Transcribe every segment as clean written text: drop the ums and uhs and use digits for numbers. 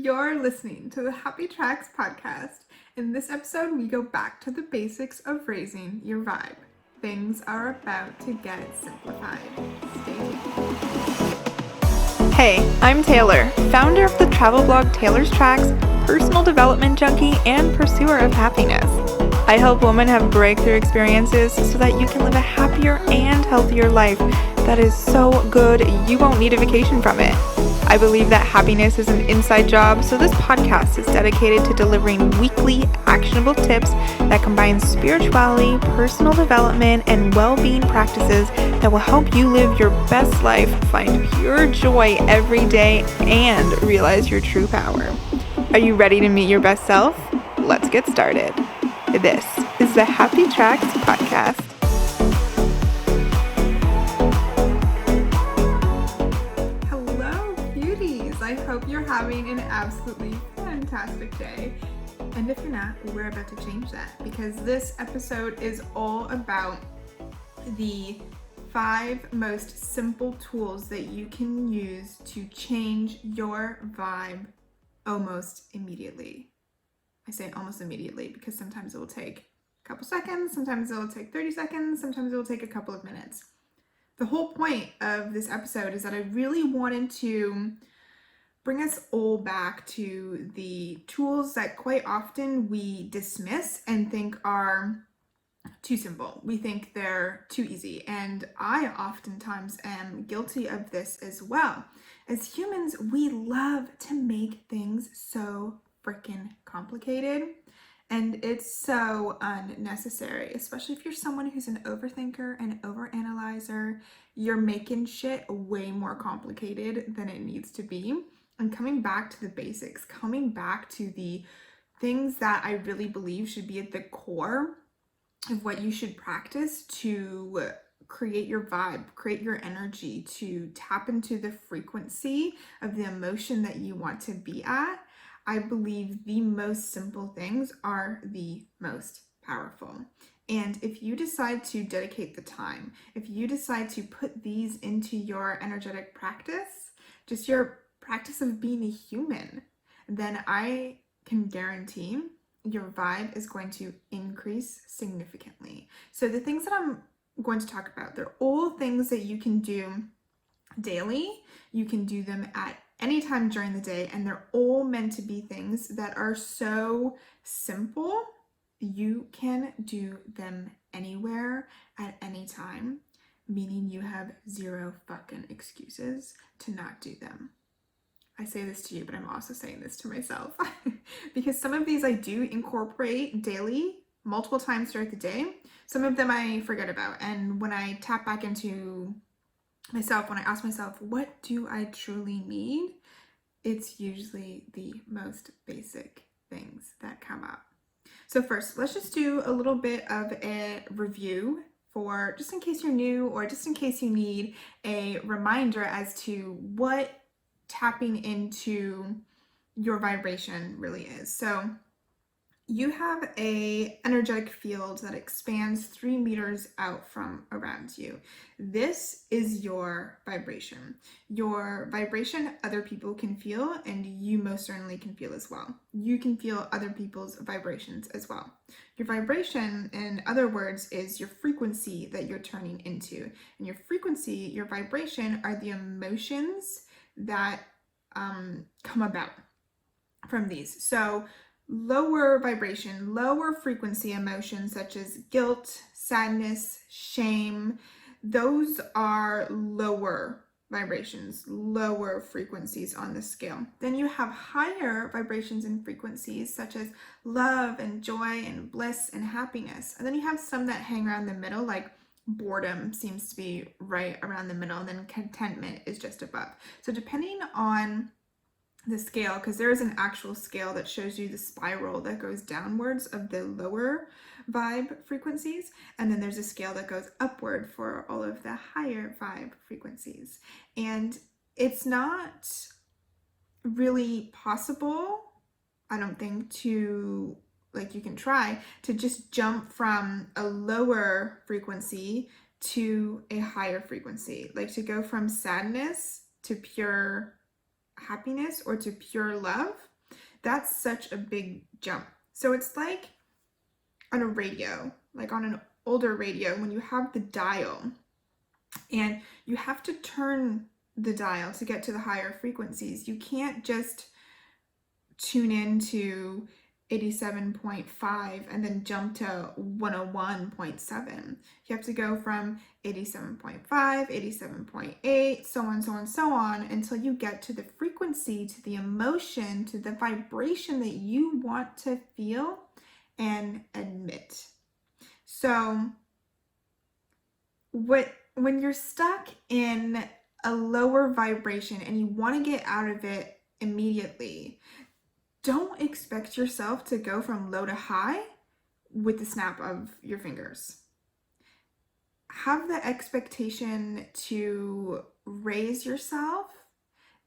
You're listening to the Happy Tracks podcast. In this episode, we go back to the basics of raising your vibe. Things are about to get simplified. Stay tuned. Hey, I'm Taylor, founder of the travel blog Taylor's Tracks, personal development junkie, and pursuer of happiness. I help women have breakthrough experiences so that you can live a happier and healthier life that is so good you won't need a vacation from it. I believe that happiness is an inside job, so this podcast is dedicated to delivering weekly actionable tips that combine spirituality, personal development, and well-being practices that will help you live your best life, find pure joy every day, and realize your true power. Are you ready to meet your best self? Let's get started. This is the Happy Tracks podcast. I hope you're having an absolutely fantastic day. And if you're not, we're about to change that because this episode is all about the 5 most simple tools that you can use to change your vibe almost immediately. I say almost immediately because sometimes it will take a couple seconds, sometimes it will take 30 seconds, sometimes it will take a couple of minutes. The whole point of this episode is that I really wanted to bring us all back to the tools that quite often we dismiss and think are too simple. We think they're too easy. And I oftentimes am guilty of this as well. As humans, we love to make things so freaking complicated. And it's so unnecessary, especially if you're someone who's an overthinker and overanalyzer. You're making shit way more complicated than it needs to be. And coming back to the basics, coming back to the things that I really believe should be at the core of what you should practice to create your vibe, create your energy, to tap into the frequency of the emotion that you want to be at. I believe the most simple things are the most powerful. And if you decide to dedicate the time, if you decide to put these into your energetic practice, just your practice of being a human, then I can guarantee your vibe is going to increase significantly. So the things that I'm going to talk about, they're all things that you can do daily. You can do them at any time during the day, and they're all meant to be things that are so simple. You can do them anywhere at any time, meaning you have zero fucking excuses to not do them. I say this to you, but I'm also saying this to myself because some of these I do incorporate daily, multiple times throughout the day. Some of them I forget about. And when I tap back into myself, when I ask myself, what do I truly need? It's usually the most basic things that come up. So first, let's just do a little bit of a review for just in case you're new or just in case you need a reminder as to what tapping into your vibration really is. So you have a energetic field that expands 3 meters out from around you. This is your vibration. Your vibration other people can feel, and you most certainly can feel as well. You can feel other people's vibrations as well. Your vibration, in other words, is your frequency that you're turning into. And your frequency, your vibration, are the emotions that come about from these. So lower vibration, lower frequency emotions such as guilt, sadness, shame, those are lower vibrations, lower frequencies on the scale. Then you have higher vibrations and frequencies such as love and joy and bliss and happiness. And then you have some that hang around the middle, like boredom seems to be right around the middle, and then contentment is just above. So depending on the scale, because there is an actual scale that shows you the spiral that goes downwards of the lower vibe frequencies, and then there's a scale that goes upward for all of the higher vibe frequencies. And it's not really possible, I don't think, to, like, you can try to just jump from a lower frequency to a higher frequency, like to go from sadness to pure happiness or to pure love. That's such a big jump. So it's like on a radio, like on an older radio, when you have the dial and you have to turn the dial to get to the higher frequencies. You can't just tune into 87.5 and then jump to 101.7. You have to go from 87.5, 87.8, so on, so on, until you get to the frequency, to the emotion, to the vibration that you want to feel and admit. So when you're stuck in a lower vibration and you want to get out of it immediately, don't expect yourself to go from low to high with the snap of your fingers. Have the expectation to raise yourself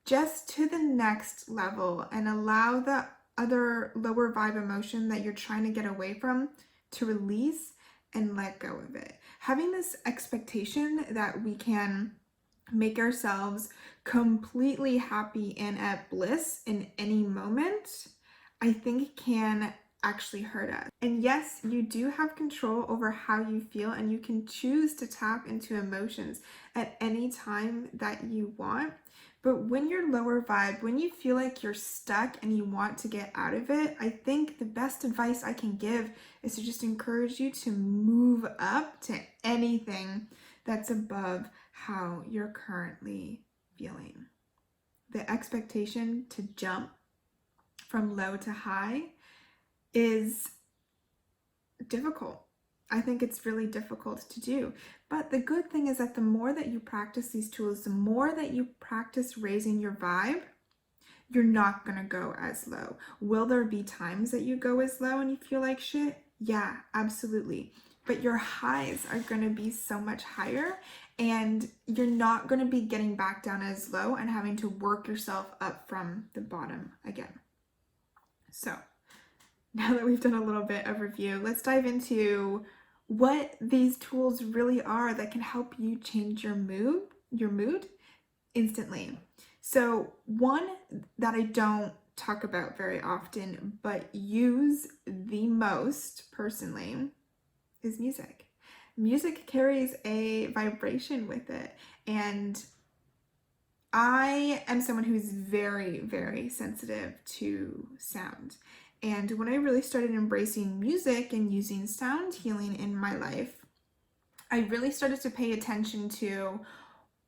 just to the next level and allow the other lower vibe emotion that you're trying to get away from to release and let go of it. Having this expectation that we can make ourselves completely happy and at bliss in any moment, I think can actually hurt us. And yes, you do have control over how you feel, and you can choose to tap into emotions at any time that you want. But when you're lower vibe, when you feel like you're stuck and you want to get out of it, I think the best advice I can give is to just encourage you to move up to anything that's above how you're currently feeling. The expectation to jump from low to high is difficult. I think it's really difficult to do. But the good thing is that the more that you practice these tools, the more that you practice raising your vibe, you're not going to go as low. Will there be times that you go as low and you feel like shit? Yeah, absolutely. But your highs are going to be so much higher, and you're not going to be getting back down as low and having to work yourself up from the bottom again. So now that we've done a little bit of review, let's dive into what these tools really are that can help you change your mood instantly. So one that I don't talk about very often, but use the most personally, is music. Music carries a vibration with it, and I am someone who's very, very sensitive to sound. And when I really started embracing music and using sound healing in my life, I really started to pay attention to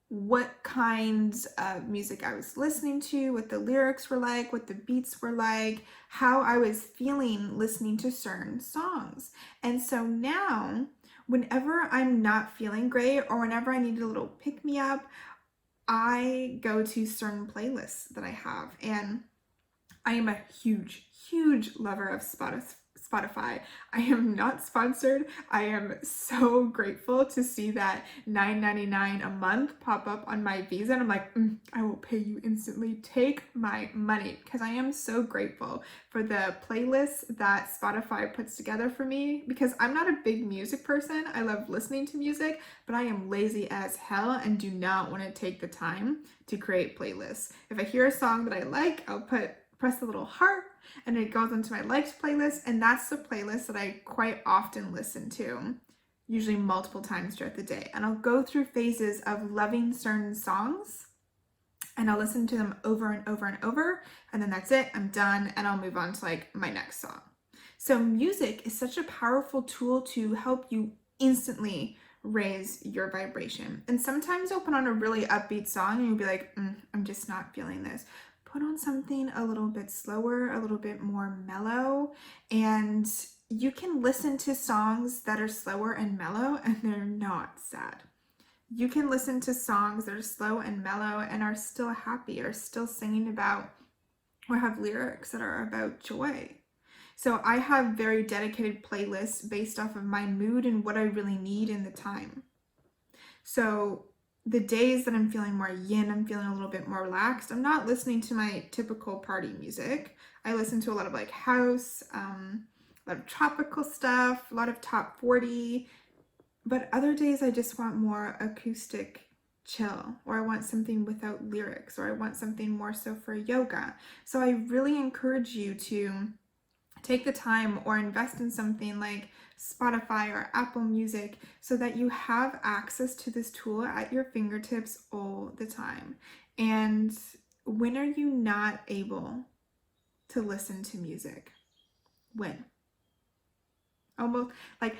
what kinds of music I was listening to, what the lyrics were like, what the beats were like, how I was feeling listening to certain songs. And so now, whenever I'm not feeling great or whenever I need a little pick-me-up, I go to certain playlists that I have. And I am a huge lover of Spotify. I am not sponsored. I am so grateful to see that $9.99 a month pop up on my Visa, and I'm like, I will pay you instantly. Take my money, because I am so grateful for the playlists that Spotify puts together for me, because I'm not a big music person. I love listening to music, but I am lazy as hell and do not want to take the time to create playlists. If I hear a song that I like, I'll press the little heart and it goes into my liked playlist, and that's the playlist that I quite often listen to, usually multiple times throughout the day. And I'll go through phases of loving certain songs and I'll listen to them over and over and over, and then that's it, I'm done, and I'll move on to like my next song. So music is such a powerful tool to help you instantly raise your vibration. And sometimes you'll put on a really upbeat song and you'll be like, I'm just not feeling this. Put on something a little bit slower, a little bit more mellow, and you can listen to songs that are slower and mellow and they're not sad. You can listen to songs that are slow and mellow and are still happy, or still singing about, or have lyrics that are about joy. So I have very dedicated playlists based off of my mood and what I really need in the time. So the days that I'm feeling more yin, I'm feeling a little bit more relaxed, I'm not listening to my typical party music. I listen to a lot of like house, a lot of tropical stuff, a lot of top 40. But other days I just want more acoustic chill, or I want something without lyrics, or I want something more so for yoga. So I really encourage you to take the time or invest in something like Spotify or Apple Music so that you have access to this tool at your fingertips all the time. And when are you not able to listen to music? When? Almost like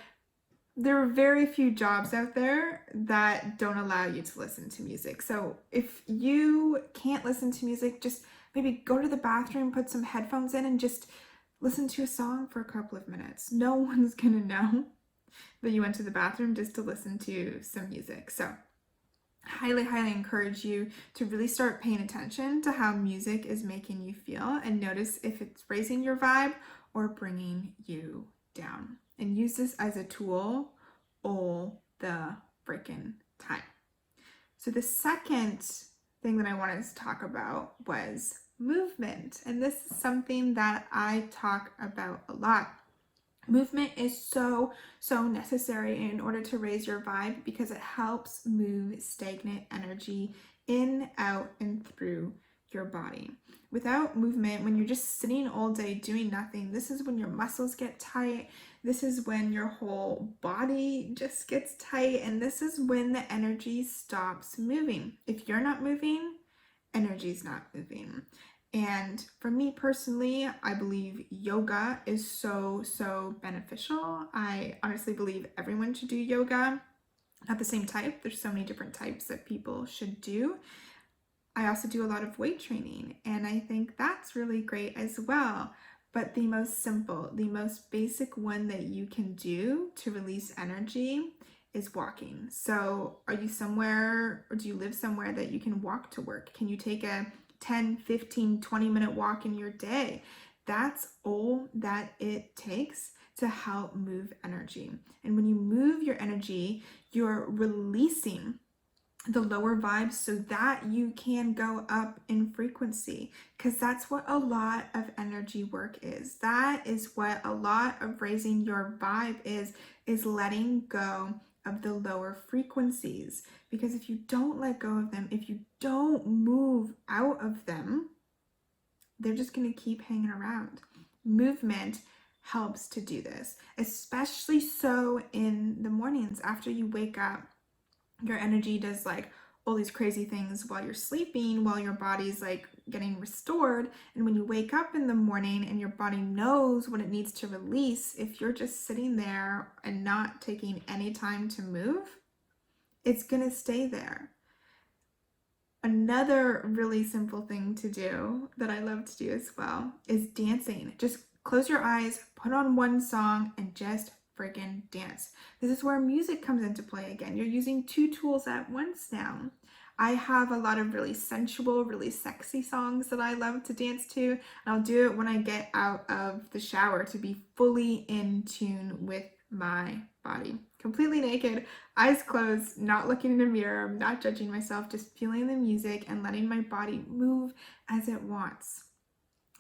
there are very few jobs out there that don't allow you to listen to music. So if you can't listen to music, just maybe go to the bathroom, put some headphones in, and just listen to a song for a couple of minutes. No one's gonna know that you went to the bathroom just to listen to some music. So highly, highly encourage you to really start paying attention to how music is making you feel and notice if it's raising your vibe or bringing you down. And use this as a tool all the freaking time. So the second thing that I wanted to talk about was movement. And this is something that I talk about a lot. Movement is so necessary in order to raise your vibe because it helps move stagnant energy in, out, and through your body. Without movement, when you're just sitting all day doing nothing, this is when your muscles get tight. This is when your whole body just gets tight, and this is when the energy stops moving. If you're not moving, energy's not moving. And for me personally, I believe yoga is so beneficial. I honestly believe everyone should do yoga. Not the same type. There's so many different types that people should do. I also do a lot of weight training, and I think that's really great as well. But the most simple, the most basic one that you can do to release energy is walking. So are you somewhere, or do you live somewhere that you can walk to work? Can you take a 10, 15, 20-minute walk in your day? That's all that it takes to help move energy. And when you move your energy, you're releasing the lower vibes so that you can go up in frequency, because that's what a lot of energy work is. That is what a lot of raising your vibe is letting go of the lower frequencies. Because if you don't let go of them, if you don't move out of them, they're just going to keep hanging around. Movement helps to do this, especially so in the mornings after you wake up. Your energy does like all these crazy things while you're sleeping, while your body's like getting restored. And when you wake up in the morning and your body knows what it needs to release, if you're just sitting there and not taking any time to move, it's gonna stay there. Another really simple thing to do that I love to do as well is dancing. Just close your eyes, put on one song, and just friggin' dance. This is where music comes into play again. You're using two tools at once now. I have a lot of really sensual, really sexy songs that I love to dance to, and I'll do it when I get out of the shower to be fully in tune with my body. Completely naked, eyes closed, not looking in a mirror, not judging myself, just feeling the music and letting my body move as it wants.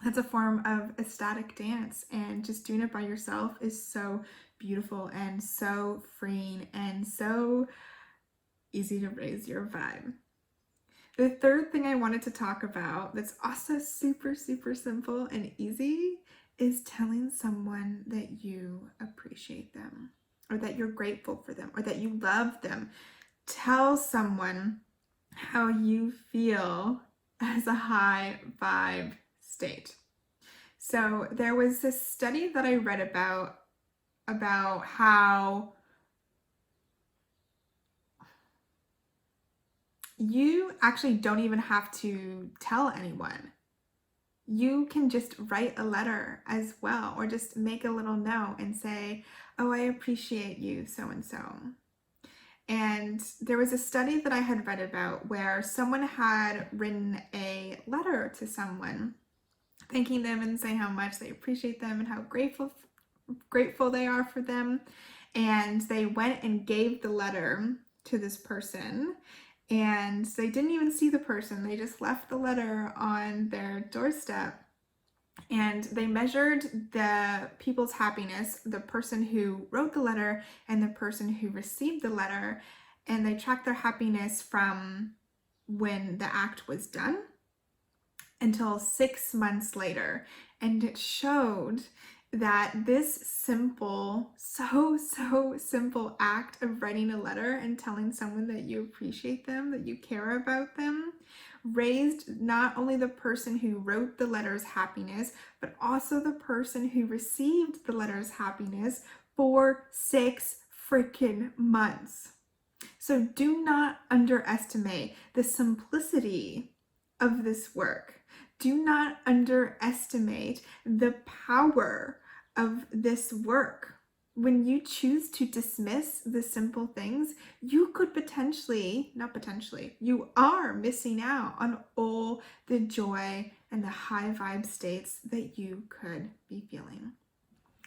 That's a form of ecstatic dance, and just doing it by yourself is so beautiful and so freeing and so easy to raise your vibe. The third thing I wanted to talk about that's also super simple and easy is telling someone that you appreciate them, or that you're grateful for them, or that you love them. Tell someone how you feel as a high vibe state. So there was this study that I read about how you actually don't even have to tell anyone. You can just write a letter as well, or just make a little note and say, oh, I appreciate you, so-and-so. And there was a study that I had read about where someone had written a letter to someone, thanking them and saying how much they appreciate them and how grateful they are for them. And they went and gave the letter to this person, and they didn't even see the person. They just left the letter on their doorstep, and they measured the people's happiness, the person who wrote the letter and the person who received the letter, and they tracked their happiness from when the act was done until 6 months later. And it showed that this simple, so simple act of writing a letter and telling someone that you appreciate them, that you care about them, raised not only the person who wrote the letter's happiness, but also the person who received the letter's happiness for 6 freaking months. So do not underestimate the simplicity of this work. Do not underestimate the power of this work. When you choose to dismiss the simple things, you could you are missing out on all the joy and the high vibe states that you could be feeling.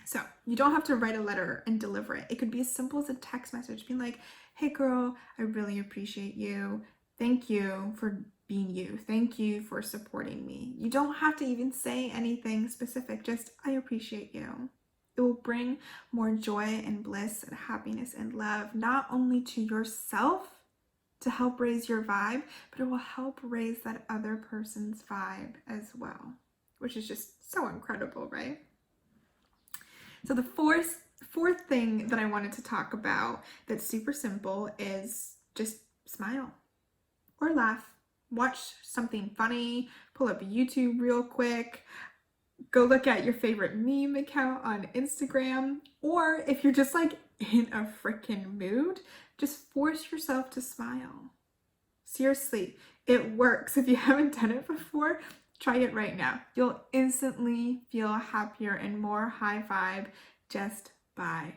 So you don't have to write a letter and deliver it. It could be as simple as a text message being like, hey girl, I really appreciate you. Thank you for being you. Thank you for supporting me. You don't have to even say anything specific, just I appreciate you. It will bring more joy and bliss and happiness and love, not only to yourself to help raise your vibe, but it will help raise that other person's vibe as well, which is just so incredible, right? So the fourth thing that I wanted to talk about that's super simple is just smile or laugh. Watch something funny, pull up YouTube real quick, go look at your favorite meme account on Instagram, or if you're just like in a freaking mood, just force yourself to smile. Seriously, it works. If you haven't done it before, try it right now. You'll instantly feel happier and more high vibe just by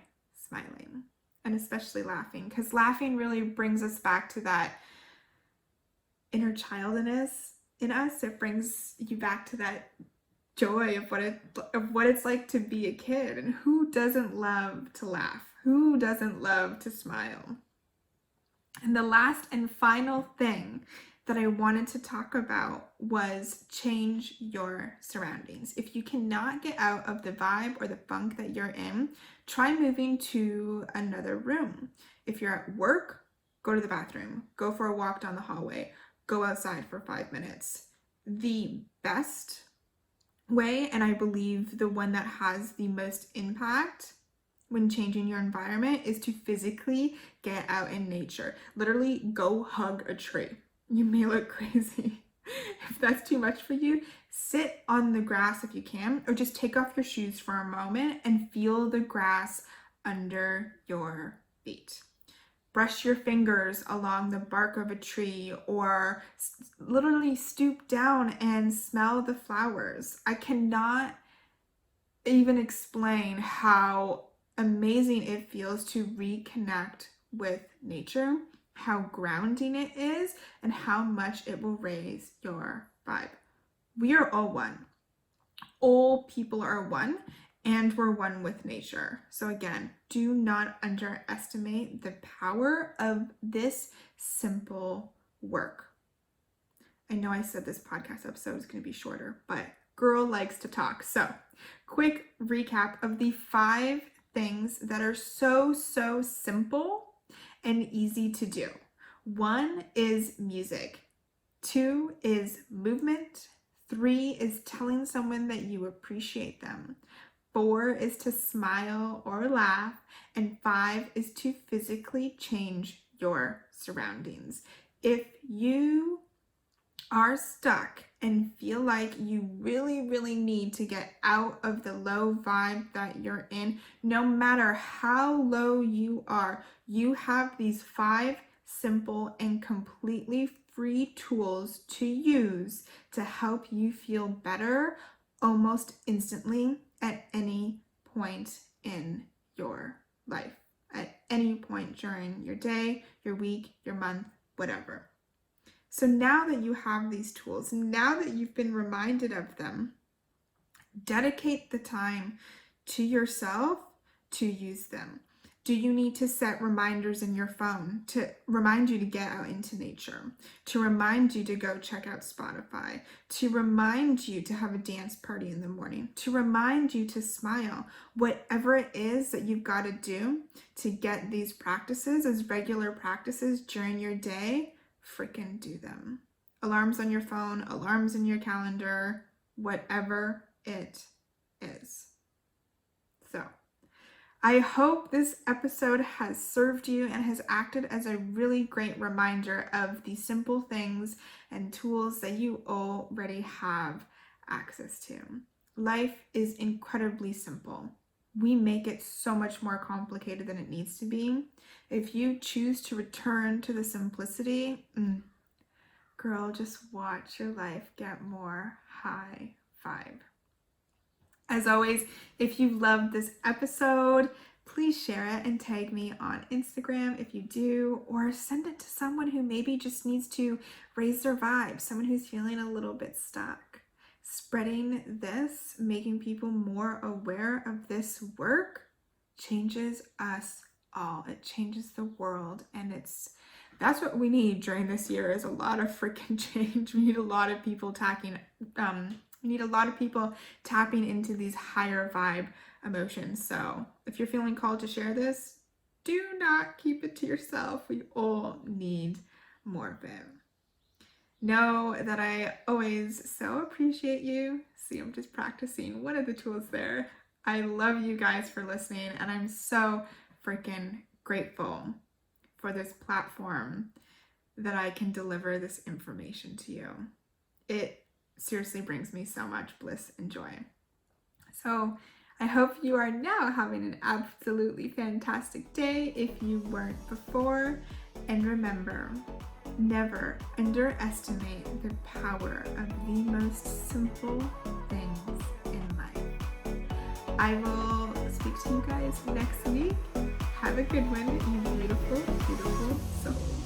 smiling, and especially laughing, because laughing really brings us back to that inner childness in us. It brings you back to that joy of what it's like to be a kid. And who doesn't love to laugh? Who doesn't love to smile? And the last and final thing that I wanted to talk about was change your surroundings. If you cannot get out of the vibe or the funk that you're in, try moving to another room. If you're at work, go to the bathroom, go for a walk down the hallway, go outside for 5 minutes. The best way, and I believe the one that has the most impact when changing your environment, is to physically get out in nature. Literally go hug a tree. You may look crazy. If that's too much for you, sit on the grass if you can, or just take off your shoes for a moment and feel the grass under your feet. Brush your fingers along the bark of a tree, or literally stoop down and smell the flowers. I cannot even explain how amazing it feels to reconnect with nature, how grounding it is, and how much it will raise your vibe. We are all one. All people are one, and we're one with nature. So again, do not underestimate the power of this simple work. I know I said this podcast episode is going to be shorter, but girl likes to talk. So quick recap of the 5 things that are so simple and easy to do. 1 is music. 2 is movement. 3 is telling someone that you appreciate them. 4 is to smile or laugh. And 5 is to physically change your surroundings. If you are stuck and feel like you really need to get out of the low vibe that you're in, no matter how low you are, you have these 5 simple and completely free tools to use to help you feel better almost instantly at any point in your life, at any point during your day, your week, your month, whatever. So now that you have these tools, now that you've been reminded of them, dedicate the time to yourself to use them. Do you need to set reminders in your phone to remind you to get out into nature, to remind you to go check out Spotify, to remind you to have a dance party in the morning, to remind you to smile? Whatever it is that you've got to do to get these practices as regular practices during your day, freaking do them. Alarms on your phone, alarms in your calendar, whatever it is. So, I hope this episode has served you and has acted as a really great reminder of the simple things and tools that you already have access to. Life is incredibly simple. We make it so much more complicated than it needs to be. If you choose to return to the simplicity, girl, just watch your life get more high five. As always, if you loved this episode, please share it and tag me on Instagram if you do, or send it to someone who maybe just needs to raise their vibe, someone who's feeling a little bit stuck. Spreading this, making people more aware of this work, changes us all. It changes the world, and that's what we need during this year, is a lot of freaking change. We need a lot of people tapping into these higher vibe emotions. So if you're feeling called to share this, do not keep it to yourself. We all need more of it. Know that I always so appreciate you. See, I'm just practicing one of the tools there. I love you guys for listening, and I'm so freaking grateful for this platform that I can deliver this information to you. It seriously brings me so much bliss and joy. So I hope you are now having an absolutely fantastic day if you weren't before. And remember, never underestimate the power of the most simple things in life. I will speak to you guys next week. Have a good one, you beautiful, beautiful souls.